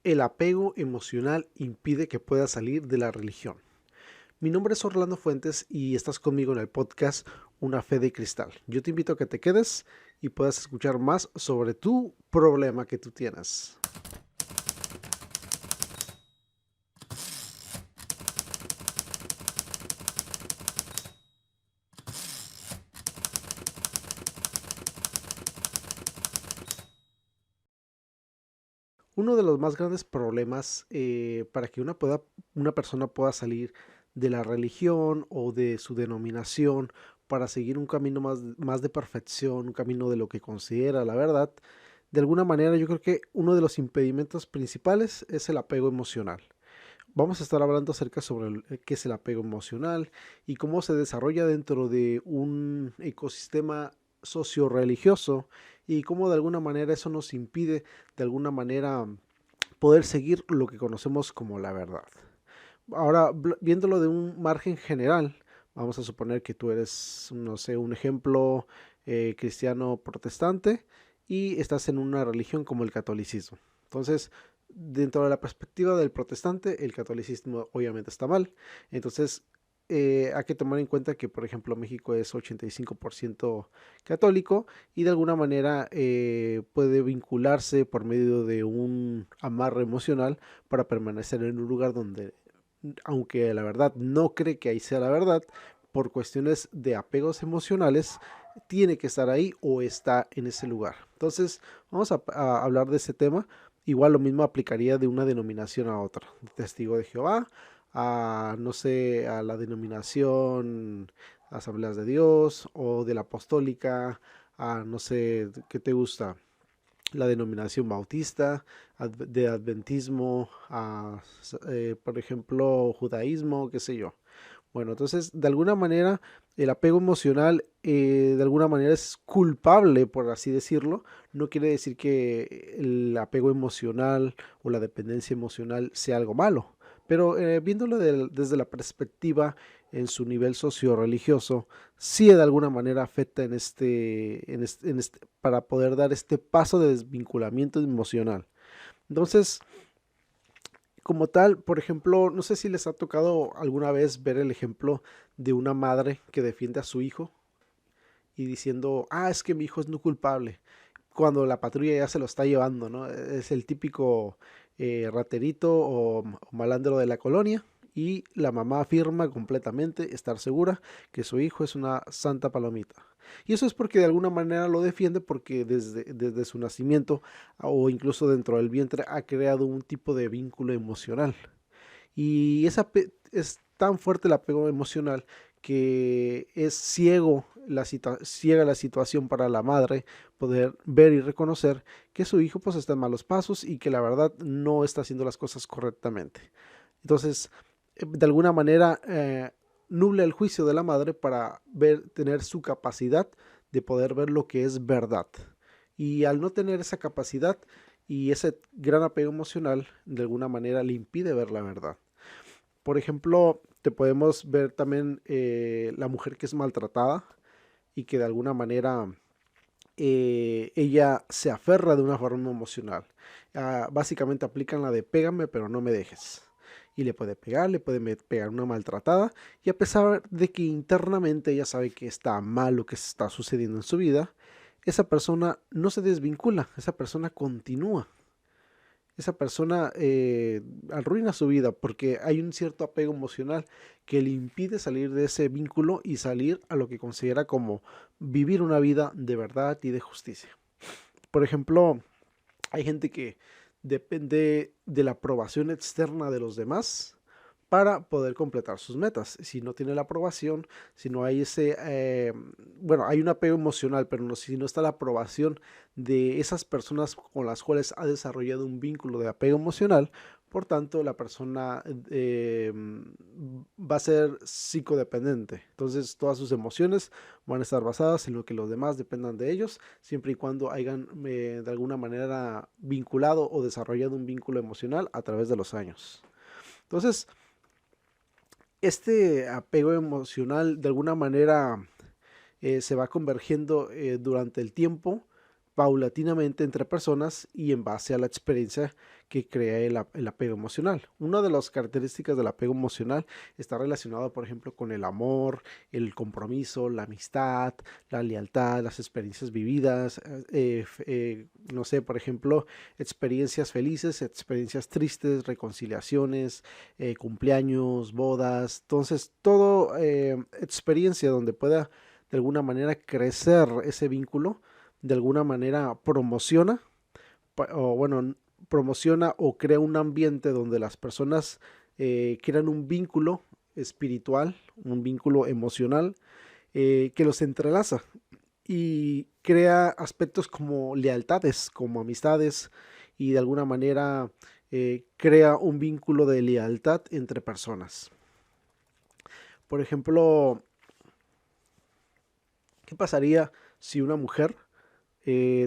El apego emocional impide que puedas salir de la religión. Mi nombre es Orlando Fuentes y estás conmigo en el podcast Una Fe de Cristal. Yo te invito a que te quedes y puedas escuchar más sobre tu problema que tú tienes. Uno de los más grandes problemas para que una persona pueda salir de la religión o de su denominación para seguir un camino más de perfección, un camino de lo que considera la verdad, de alguna manera yo creo que uno de los impedimentos principales es el apego emocional. Vamos a estar hablando acerca sobre qué es el apego emocional y cómo se desarrolla dentro de un ecosistema socio-religioso y cómo de alguna manera eso nos impide de alguna manera poder seguir lo que conocemos como la verdad. Ahora, viéndolo de un margen general, vamos a suponer que tú eres, no sé, un ejemplo cristiano protestante y estás en una religión como el catolicismo. Entonces, dentro de la perspectiva del protestante, el catolicismo obviamente está mal. Entonces, hay que tomar en cuenta que, por ejemplo, México es 85% católico y de alguna manera puede vincularse por medio de un amarre emocional para permanecer en un lugar donde, aunque la verdad no cree que ahí sea la verdad, por cuestiones de apegos emocionales, tiene que estar ahí o está en ese lugar. Entonces, vamos a hablar de ese tema. Igual lo mismo aplicaría de una denominación a otra. Testigo de Jehová, a, no sé, a la denominación Asambleas de Dios o de la Apostólica, a, no sé, ¿qué te gusta? La denominación bautista, de adventismo, por ejemplo, judaísmo, qué sé yo. Bueno, entonces, de alguna manera, el apego emocional, de alguna manera es culpable, por así decirlo. No quiere decir que el apego emocional o la dependencia emocional sea algo malo. Pero viéndolo desde la perspectiva en su nivel socio-religioso, sí de alguna manera afecta para poder dar este paso de desvinculamiento emocional. Entonces, como tal, por ejemplo, no sé si les ha tocado alguna vez ver el ejemplo de una madre que defiende a su hijo y diciendo, es que mi hijo es no culpable, cuando la patrulla ya se lo está llevando, ¿no? Es el típico raterito o malandro de la colonia y la mamá afirma completamente estar segura que su hijo es una santa palomita. Y eso es porque de alguna manera lo defiende porque desde su nacimiento o incluso dentro del vientre ha creado un tipo de vínculo emocional. Y es tan fuerte el apego emocional que es ciega la situación para la madre poder ver y reconocer que su hijo pues está en malos pasos y que la verdad no está haciendo las cosas correctamente. Entonces, de alguna manera, nubla el juicio de la madre para tener su capacidad de poder ver lo que es verdad. Y al no tener esa capacidad y ese gran apego emocional, de alguna manera le impide ver la verdad. Por ejemplo, te podemos ver también la mujer que es maltratada y que de alguna manera ella se aferra de una forma emocional. Básicamente aplican la de pégame pero no me dejes. Y le puede pegar, le puede pegar una maltratada y a pesar de que internamente ella sabe que está mal lo que está sucediendo en su vida, esa persona no se desvincula, esa persona continúa, esa persona arruina su vida porque hay un cierto apego emocional que le impide salir de ese vínculo y salir a lo que considera como vivir una vida de verdad y de justicia. Por ejemplo, hay gente que depende de la aprobación externa de los demás para poder completar sus metas. Si no tiene la aprobación, si no hay bueno, hay un apego emocional, pero no, si no está la aprobación de esas personas con las cuales ha desarrollado un vínculo de apego emocional, por tanto, la persona va a ser psicodependiente. Entonces, todas sus emociones van a estar basadas en lo que los demás dependan de ellos, siempre y cuando hayan de alguna manera vinculado o desarrollado un vínculo emocional a través de los años. Entonces, este apego emocional de alguna manera se va convergiendo durante el tiempo paulatinamente entre personas y en base a la experiencia que crea el apego emocional. Una de las características del apego emocional está relacionado, por ejemplo, con el amor, el compromiso, la amistad, la lealtad, las experiencias vividas, no sé, por ejemplo, experiencias felices, experiencias tristes, reconciliaciones, cumpleaños, bodas. Entonces, todo experiencia donde pueda de alguna manera crecer ese vínculo, de alguna manera o bueno, promociona o crea un ambiente donde las personas crean un vínculo espiritual, un vínculo emocional que los entrelaza y crea aspectos como lealtades, como amistades y de alguna manera crea un vínculo de lealtad entre personas. Por ejemplo, ¿qué pasaría si una mujer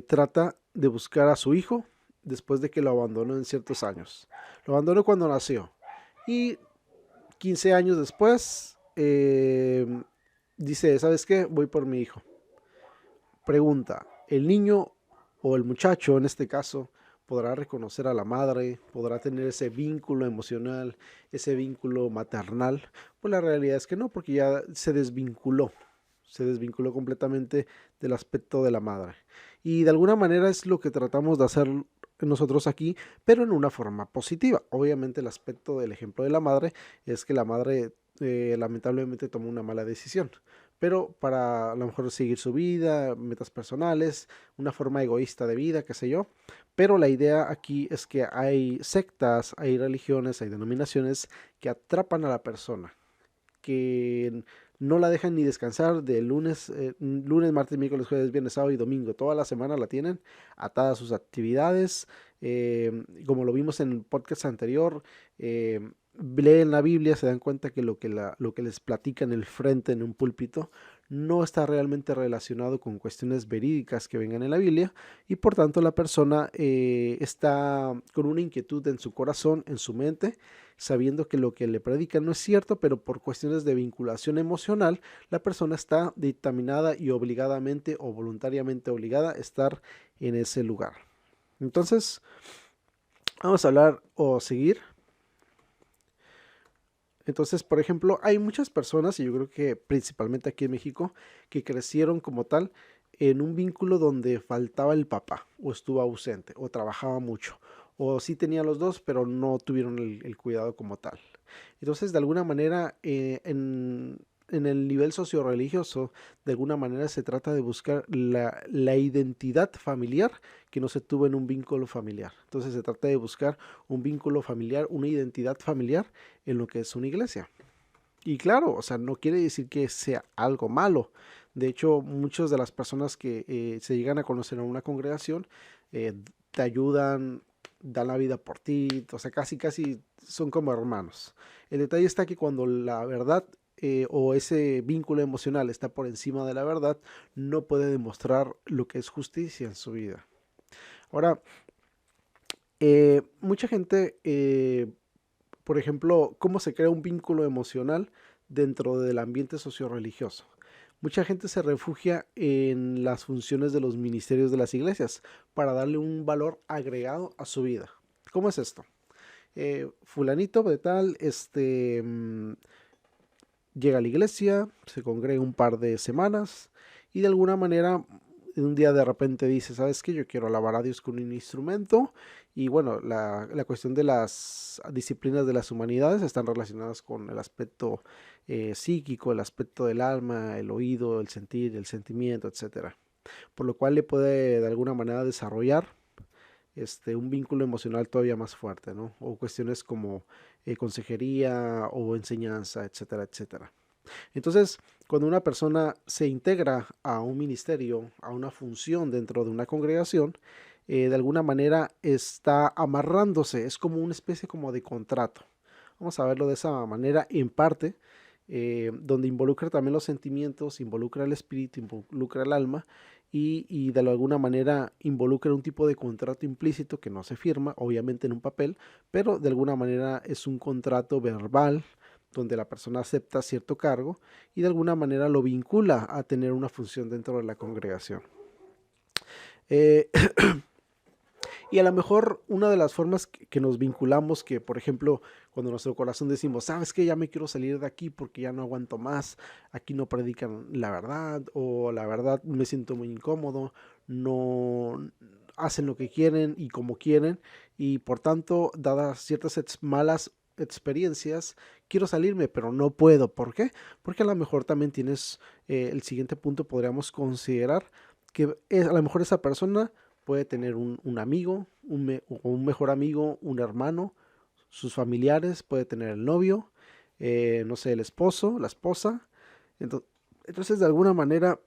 trata de buscar a su hijo después de que lo abandonó en ciertos años? Lo abandonó cuando nació y 15 años después dice, ¿sabes qué? Voy por mi hijo. Pregunta, ¿el niño o el muchacho en este caso podrá reconocer a la madre, podrá tener ese vínculo emocional, ese vínculo maternal? Pues la realidad es que no, porque ya se desvinculó completamente del aspecto de la madre. Y de alguna manera es lo que tratamos de hacer nosotros aquí, pero en una forma positiva. Obviamente el aspecto del ejemplo de la madre es que la madre lamentablemente tomó una mala decisión, pero para a lo mejor seguir su vida, metas personales, una forma egoísta de vida, qué sé yo. Pero la idea aquí es que hay sectas, hay religiones, hay denominaciones que atrapan a la persona, que no la dejan ni descansar de lunes, martes, miércoles, jueves, viernes, sábado y domingo. Toda la semana la tienen atada a sus actividades. Como lo vimos en el podcast anterior, leen la Biblia, se dan cuenta que lo que les platica en el frente, en un púlpito, no está realmente relacionado con cuestiones verídicas que vengan en la Biblia y por tanto la persona está con una inquietud en su corazón, en su mente, sabiendo que lo que le predican no es cierto, pero por cuestiones de vinculación emocional, la persona está dictaminada y obligadamente o voluntariamente obligada a estar en ese lugar. Entonces, vamos a hablar o seguir. Entonces, por ejemplo, hay muchas personas, y yo creo que principalmente aquí en México, que crecieron como tal en un vínculo donde faltaba el papá, o estuvo ausente, o trabajaba mucho, o sí tenía los dos, pero no tuvieron el cuidado como tal. Entonces, de alguna manera, en el nivel socio-religioso, de alguna manera se trata de buscar la identidad familiar que no se tuvo en un vínculo familiar. Entonces, se trata de buscar un vínculo familiar, una identidad familiar en lo que es una iglesia. Y claro, o sea, no quiere decir que sea algo malo. De hecho, muchas de las personas que se llegan a conocer en una congregación eh, te ayudan, dan la vida por ti, o sea, casi, casi son como hermanos. El detalle está que cuando la verdad o ese vínculo emocional está por encima de la verdad, no puede demostrar lo que es justicia en su vida. Ahora, mucha gente por ejemplo, cómo se crea un vínculo emocional dentro del ambiente socio-religioso. Mucha gente se refugia en las funciones de los ministerios de las iglesias para darle un valor agregado a su vida. ¿Cómo es esto? Fulanito de tal, llega a la iglesia, se congrega un par de semanas y de alguna manera un día de repente dice, ¿sabes qué? Yo quiero alabar a Dios con un instrumento y bueno, la cuestión de las disciplinas de las humanidades están relacionadas con el aspecto psíquico, el aspecto del alma, el oído, el sentir, el sentimiento, etcétera. Por lo cual le puede de alguna manera desarrollar un vínculo emocional todavía más fuerte, ¿no? O cuestiones como consejería o enseñanza, etcétera, etcétera. Entonces, cuando una persona se integra a un ministerio, a una función dentro de una congregación, de alguna manera está amarrándose, es como una especie como de contrato. Vamos a verlo de esa manera en parte, donde involucra también los sentimientos, involucra el espíritu, involucra el alma y de alguna manera involucra un tipo de contrato implícito que no se firma, obviamente en un papel, pero de alguna manera es un contrato verbal donde la persona acepta cierto cargo y de alguna manera lo vincula a tener una función dentro de la congregación. Eh, y a lo mejor una de las formas que nos vinculamos, que por ejemplo, cuando nuestro corazón decimos, sabes que ya me quiero salir de aquí porque ya no aguanto más, aquí no predican la verdad, o la verdad me siento muy incómodo, no hacen lo que quieren y como quieren, y por tanto, dadas ciertas malas experiencias, quiero salirme, pero no puedo. ¿Por qué? Porque a lo mejor también tienes el siguiente punto, podríamos considerar que a lo mejor esa persona puede tener un amigo, o un mejor amigo, un hermano, sus familiares, puede tener el novio, no sé, el esposo, la esposa. Entonces, de alguna manera,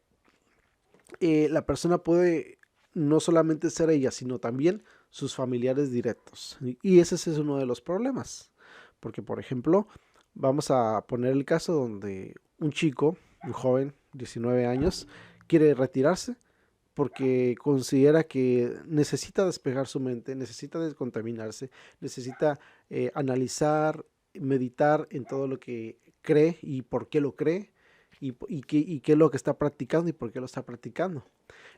la persona puede no solamente ser ella, sino también sus familiares directos. Y ese es uno de los problemas. Porque, por ejemplo, vamos a poner el caso donde un chico, un joven, 19 años, quiere retirarse porque considera que necesita despejar su mente, necesita descontaminarse, necesita analizar, meditar en todo lo que cree y por qué lo cree y qué es lo que está practicando y por qué lo está practicando.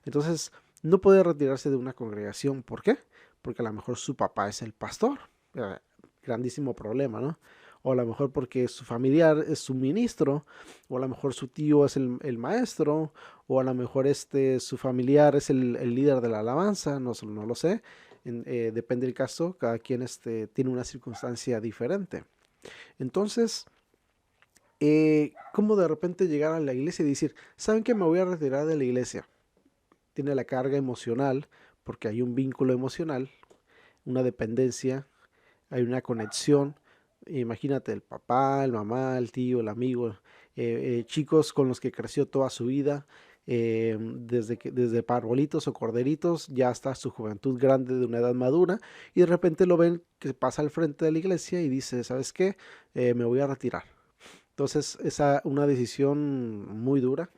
Entonces, no puede retirarse de una congregación. ¿Por qué? Porque a lo mejor su papá es el pastor. Grandísimo problema, ¿no? O a lo mejor porque su familiar es su ministro, o a lo mejor su tío es el maestro, o a lo mejor su familiar es el líder de la alabanza, no lo sé. Depende del caso, cada quien tiene una circunstancia diferente. Entonces, ¿cómo de repente llegar a la iglesia y decir, ¿saben que me voy a retirar de la iglesia? Tiene la carga emocional, porque hay un vínculo emocional, una dependencia, hay una conexión. Imagínate el papá, el mamá, el tío, el amigo, chicos con los que creció toda su vida, desde parbolitos o corderitos, ya hasta su juventud grande de una edad madura, y de repente lo ven que pasa al frente de la iglesia y dice, ¿sabes qué? Me voy a retirar. Entonces, es una decisión muy dura.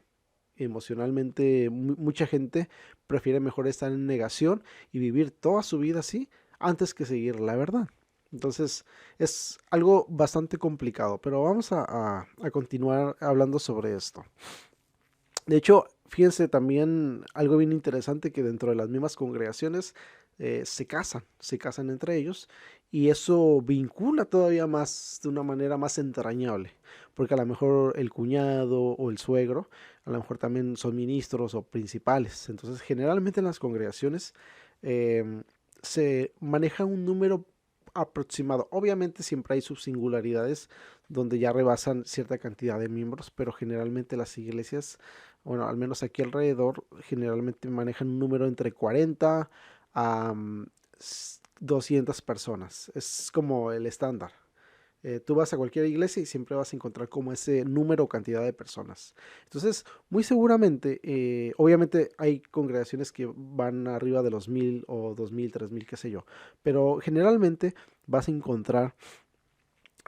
Emocionalmente, mucha gente prefiere mejor estar en negación y vivir toda su vida así antes que seguir la verdad. Entonces es algo bastante complicado, pero vamos a continuar hablando sobre esto. De hecho, fíjense también algo bien interesante que dentro de las mismas congregaciones se casan entre ellos y eso vincula todavía más de una manera más entrañable, porque a lo mejor el cuñado o el suegro, a lo mejor también son ministros o principales. Entonces, generalmente en las congregaciones eh, se maneja un número aproximado. Obviamente siempre hay sus singularidades donde ya rebasan cierta cantidad de miembros, pero generalmente las iglesias, bueno, al menos aquí alrededor, generalmente manejan un número entre 40 a 200 personas. Es como el estándar. Tú vas a cualquier iglesia y siempre vas a encontrar como ese número o cantidad de personas. Entonces, muy seguramente, obviamente hay congregaciones que van arriba de los 1000 o 2000, 3000, qué sé yo, pero generalmente vas a encontrar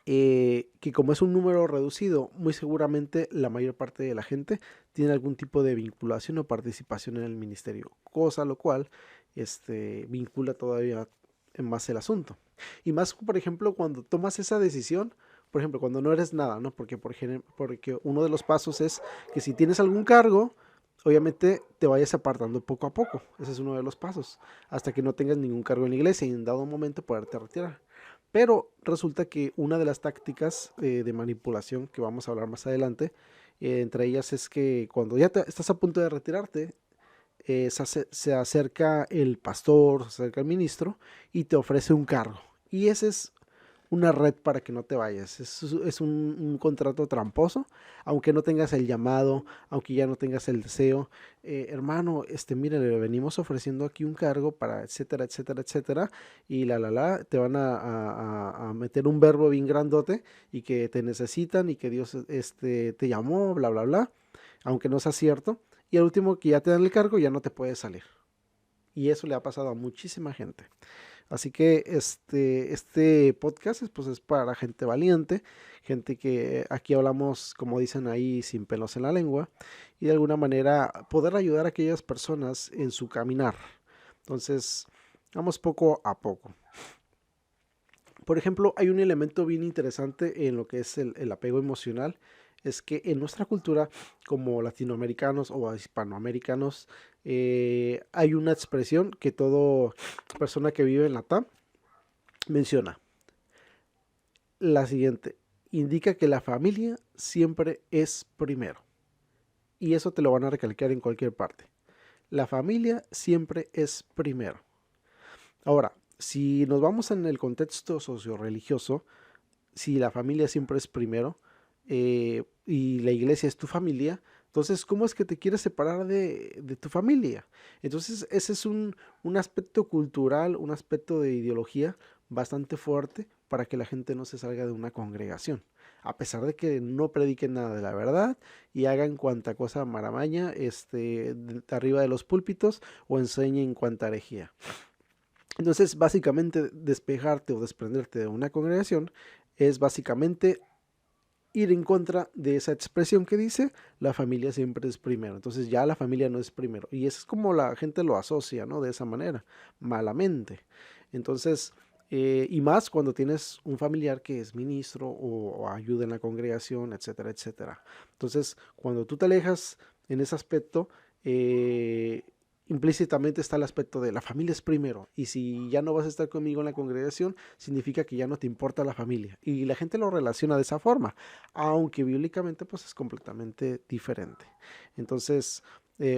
que como es un número reducido, muy seguramente la mayor parte de la gente tiene algún tipo de vinculación o participación en el ministerio, cosa lo cual vincula todavía en más el asunto. Y más, por ejemplo, cuando tomas esa decisión, por ejemplo, cuando no eres nada, ¿no? Porque uno de los pasos es que si tienes algún cargo, obviamente te vayas apartando poco a poco. Ese es uno de los pasos, hasta que no tengas ningún cargo en la iglesia y en dado momento poderte retirar. Pero resulta que una de las tácticas de manipulación que vamos a hablar más adelante, entre ellas es que cuando ya estás a punto de retirarte, se acerca el pastor, se acerca el ministro y te ofrece un cargo. Y ese es una red para que no te vayas. Es un contrato tramposo, aunque no tengas el llamado, aunque ya no tengas el deseo. Hermano, mire, le venimos ofreciendo aquí un cargo para etcétera, etcétera, etcétera, y te van a meter un verbo bien grandote y que te necesitan y que Dios te llamó, bla, bla, bla, aunque no sea cierto. Y al último que ya te dan el cargo, ya no te puedes salir. Y eso le ha pasado a muchísima gente. Así que este podcast pues, es para gente valiente, gente que aquí hablamos, como dicen ahí, sin pelos en la lengua, y de alguna manera poder ayudar a aquellas personas en su caminar. Entonces, vamos poco a poco. Por ejemplo, hay un elemento bien interesante en lo que es el apego emocional, es que en nuestra cultura, como latinoamericanos o hispanoamericanos, hay una expresión que toda persona que vive en la TAM menciona. La siguiente, indica que la familia siempre es primero. Y eso te lo van a recalcar en cualquier parte. La familia siempre es primero. Ahora, si nos vamos en el contexto socio-religioso, si la familia siempre es primero y la iglesia es tu familia, entonces, ¿cómo es que te quieres separar de tu familia? Entonces, ese es un aspecto cultural, un aspecto de ideología bastante fuerte para que la gente no se salga de una congregación. A pesar de que no prediquen nada de la verdad y hagan cuanta cosa maramaña arriba de los púlpitos o enseñen cuanta herejía. Entonces, básicamente, despejarte o desprenderte de una congregación es básicamente ir en contra de esa expresión que dice la familia siempre es primero. Entonces ya la familia no es primero. Y eso es como la gente lo asocia, ¿no? De esa manera, malamente. Entonces, y más cuando tienes un familiar que es ministro o ayuda en la congregación, etcétera, etcétera. Entonces, cuando tú te alejas en ese aspecto, implícitamente está el aspecto de la familia es primero, y si ya no vas a estar conmigo en la congregación, significa que ya no te importa la familia, y la gente lo relaciona de esa forma, aunque bíblicamente pues es completamente diferente. Entonces,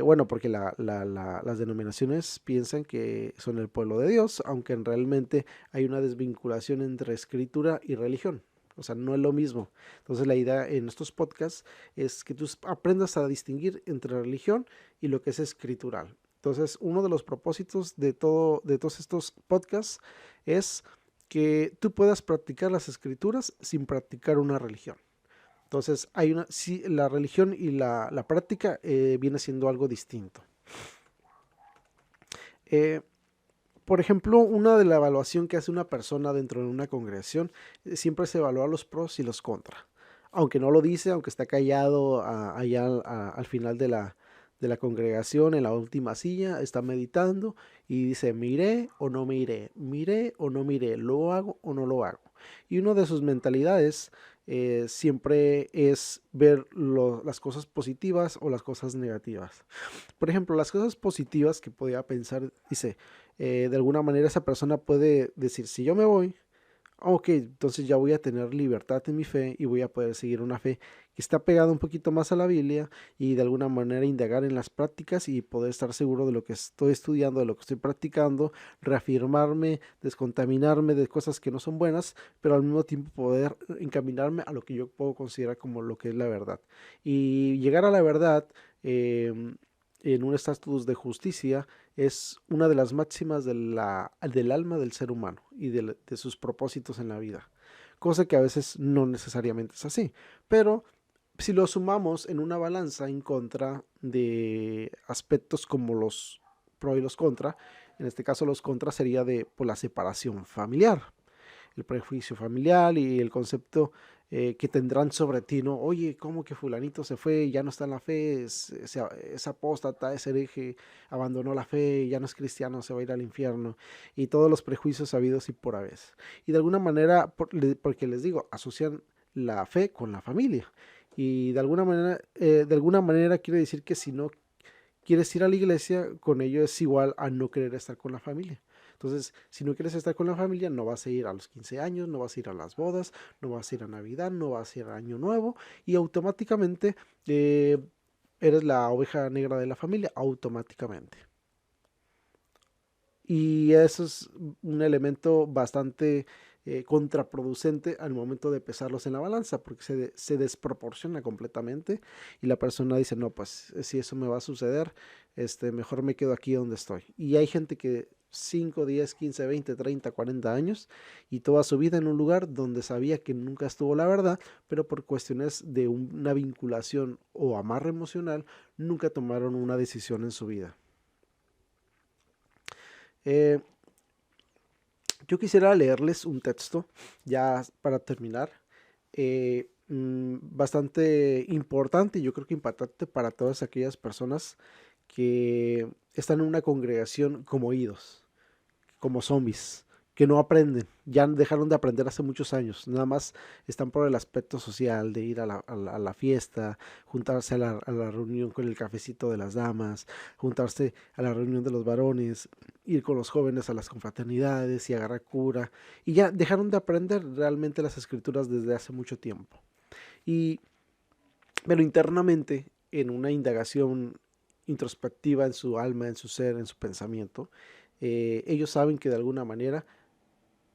bueno, porque las denominaciones piensan que son el pueblo de Dios, aunque realmente hay una desvinculación entre escritura y religión. O sea, no es lo mismo. Entonces la idea en estos podcasts es que tú aprendas a distinguir entre religión y lo que es escritural. Entonces, uno de los propósitos de todos estos podcasts es que tú puedas practicar las escrituras sin practicar una religión. Entonces, sí, la religión y la práctica viene siendo algo distinto. Eh, por ejemplo, una de la evaluación que hace una persona dentro de una congregación, siempre se evalúa los pros y los contras. Aunque no lo dice, aunque está callado allá al final de la congregación, en la última silla, está meditando y dice, miré o no miré o no miré, lo hago o no lo hago. Y una de sus mentalidades siempre es ver las cosas positivas o las cosas negativas. Por ejemplo, las cosas positivas que podía pensar, dice, de alguna manera esa persona puede decir, si yo me voy, ok, entonces ya voy a tener libertad en mi fe y voy a poder seguir una fe que está pegada un poquito más a la Biblia y de alguna manera indagar en las prácticas y poder estar seguro de lo que estoy estudiando, de lo que estoy practicando, reafirmarme, descontaminarme de cosas que no son buenas, pero al mismo tiempo poder encaminarme a lo que yo puedo considerar como lo que es la verdad. Y llegar a la verdad en un estatus de justicia es una de las máximas del alma del ser humano y de sus propósitos en la vida, cosa que a veces no necesariamente es así, pero si lo sumamos en una balanza en contra de aspectos como los pro y los contra, en este caso los contras sería de por la separación familiar, el prejuicio familiar y el concepto que tendrán sobre ti, ¿no? Oye, ¿cómo que fulanito se fue, ya no está en la fe, es apóstata, es hereje, abandonó la fe, ya no es cristiano, se va a ir al infierno? Y todos los prejuicios habidos y por haber. Y de alguna manera, porque les digo, asocian la fe con la familia. Y de alguna manera quiere decir que si no quieres ir a la iglesia, con ello es igual a no querer estar con la familia. Entonces, si no quieres estar con la familia, no vas a ir a los 15 años, no vas a ir a las bodas, no vas a ir a Navidad, no vas a ir a Año Nuevo y automáticamente eres la oveja negra de la familia, automáticamente. Y eso es un elemento bastante contraproducente al momento de pesarlos en la balanza, porque se desproporciona completamente y la persona dice, no, pues si eso me va a suceder, mejor me quedo aquí donde estoy. Y hay gente que 5, 10, 15, 20, 30, 40 años y toda su vida en un lugar donde sabía que nunca estuvo la verdad, pero por cuestiones de una vinculación o amarre emocional, nunca tomaron una decisión en su vida. Eh, Yo quisiera leerles un texto, ya para terminar, bastante importante y yo creo que impactante para todas aquellas personas que están en una congregación como oídos, como zombies, que no aprenden, ya dejaron de aprender hace muchos años, nada más están por el aspecto social de ir a la fiesta, juntarse a la reunión con el cafecito de las damas, juntarse a la reunión de los varones, ir con los jóvenes a las confraternidades y agarrar cura, y ya dejaron de aprender realmente las escrituras desde hace mucho tiempo. Y, pero internamente, en una indagación introspectiva en su alma, en su ser, en su pensamiento, ellos saben que de alguna manera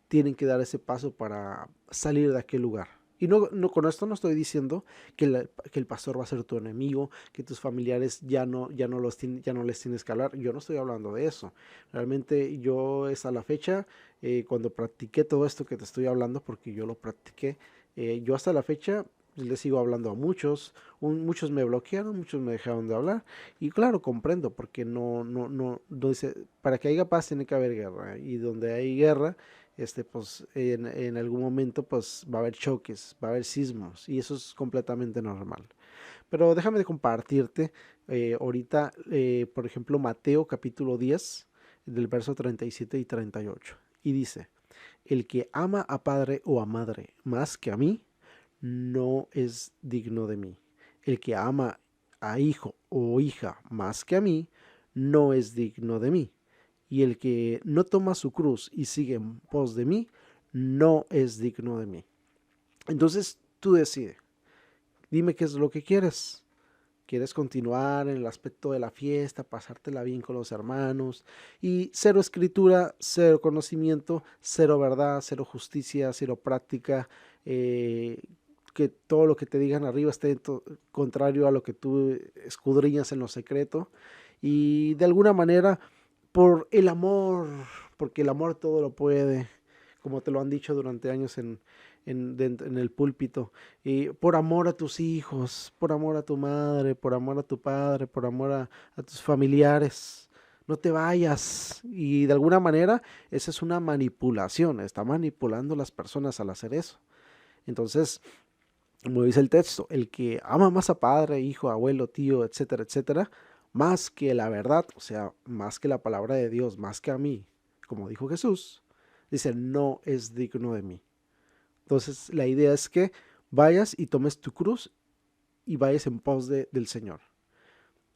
tienen que dar ese paso para salir de aquel lugar. Y con esto no estoy diciendo que el pastor va a ser tu enemigo, que tus familiares ya no les tienes que hablar. Yo no estoy hablando de eso. Realmente yo es a la fecha, cuando practiqué todo esto que te estoy hablando, porque yo lo practiqué, yo hasta la fecha les sigo hablando a muchos, muchos me bloquearon, muchos me dejaron de hablar, y claro, comprendo, porque no dice, para que haya paz tiene que haber guerra, y donde hay guerra, pues en algún momento pues va a haber choques, va a haber sismos, y eso es completamente normal. Pero déjame de compartirte ahorita, por ejemplo, Mateo capítulo 10, del verso 37 y 38, y dice, el que ama a padre o a madre más que a mí, no es digno de mí. El que ama a hijo o hija más que a mí, no es digno de mí. Y el que no toma su cruz y sigue en pos de mí, no es digno de mí. Entonces tú decides, dime qué es lo que quieres. ¿Quieres continuar en el aspecto de la fiesta, pasártela bien con los hermanos? Y cero escritura, cero conocimiento, cero verdad, cero justicia, cero práctica. Que todo lo que te digan arriba esté contrario a lo que tú escudriñas en lo secreto. Y de alguna manera, por el amor, porque el amor todo lo puede, como te lo han dicho durante años en el púlpito, y por amor a tus hijos, por amor a tu madre, por amor a tu padre, por amor a tus familiares, no te vayas. Y de alguna manera esa es una manipulación, está manipulando a las personas al hacer eso. Entonces, como dice el texto, el que ama más a padre, hijo, abuelo, tío, etcétera, etcétera, más que la verdad, o sea, más que la palabra de Dios, más que a mí, como dijo Jesús, dice, no es digno de mí. Entonces, la idea es que vayas y tomes tu cruz y vayas en pos del Señor.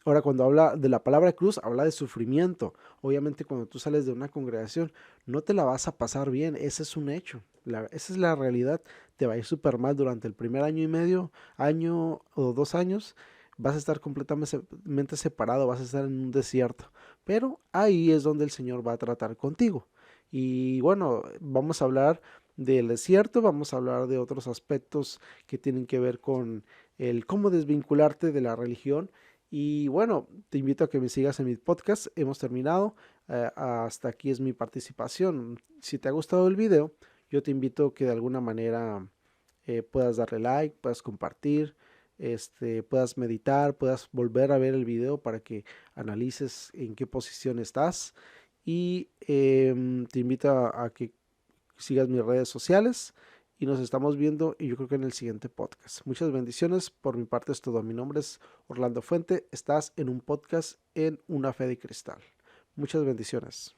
Ahora, cuando habla de la palabra cruz, habla de sufrimiento. Obviamente, cuando tú sales de una congregación, no te la vas a pasar bien, ese es un hecho. Esa es la realidad. Te va a ir súper mal durante el primer año y medio, año o 2 años. Vas a estar completamente separado, vas a estar en un desierto. Pero ahí es donde el Señor va a tratar contigo. Y bueno, vamos a hablar del desierto, vamos a hablar de otros aspectos que tienen que ver con el cómo desvincularte de la religión. Y bueno, te invito a que me sigas en mi podcast. Hemos terminado. Hasta aquí es mi participación. Si te ha gustado el video, yo te invito a que de alguna manera puedas darle like, puedas compartir, puedas meditar, puedas volver a ver el video para que analices en qué posición estás. Y te invito a que sigas mis redes sociales y nos estamos viendo y yo creo que en el siguiente podcast. Muchas bendiciones. Por mi parte es todo. Mi nombre es Orlando Fuente. Estás en un podcast en Una Fe de Cristal. Muchas bendiciones.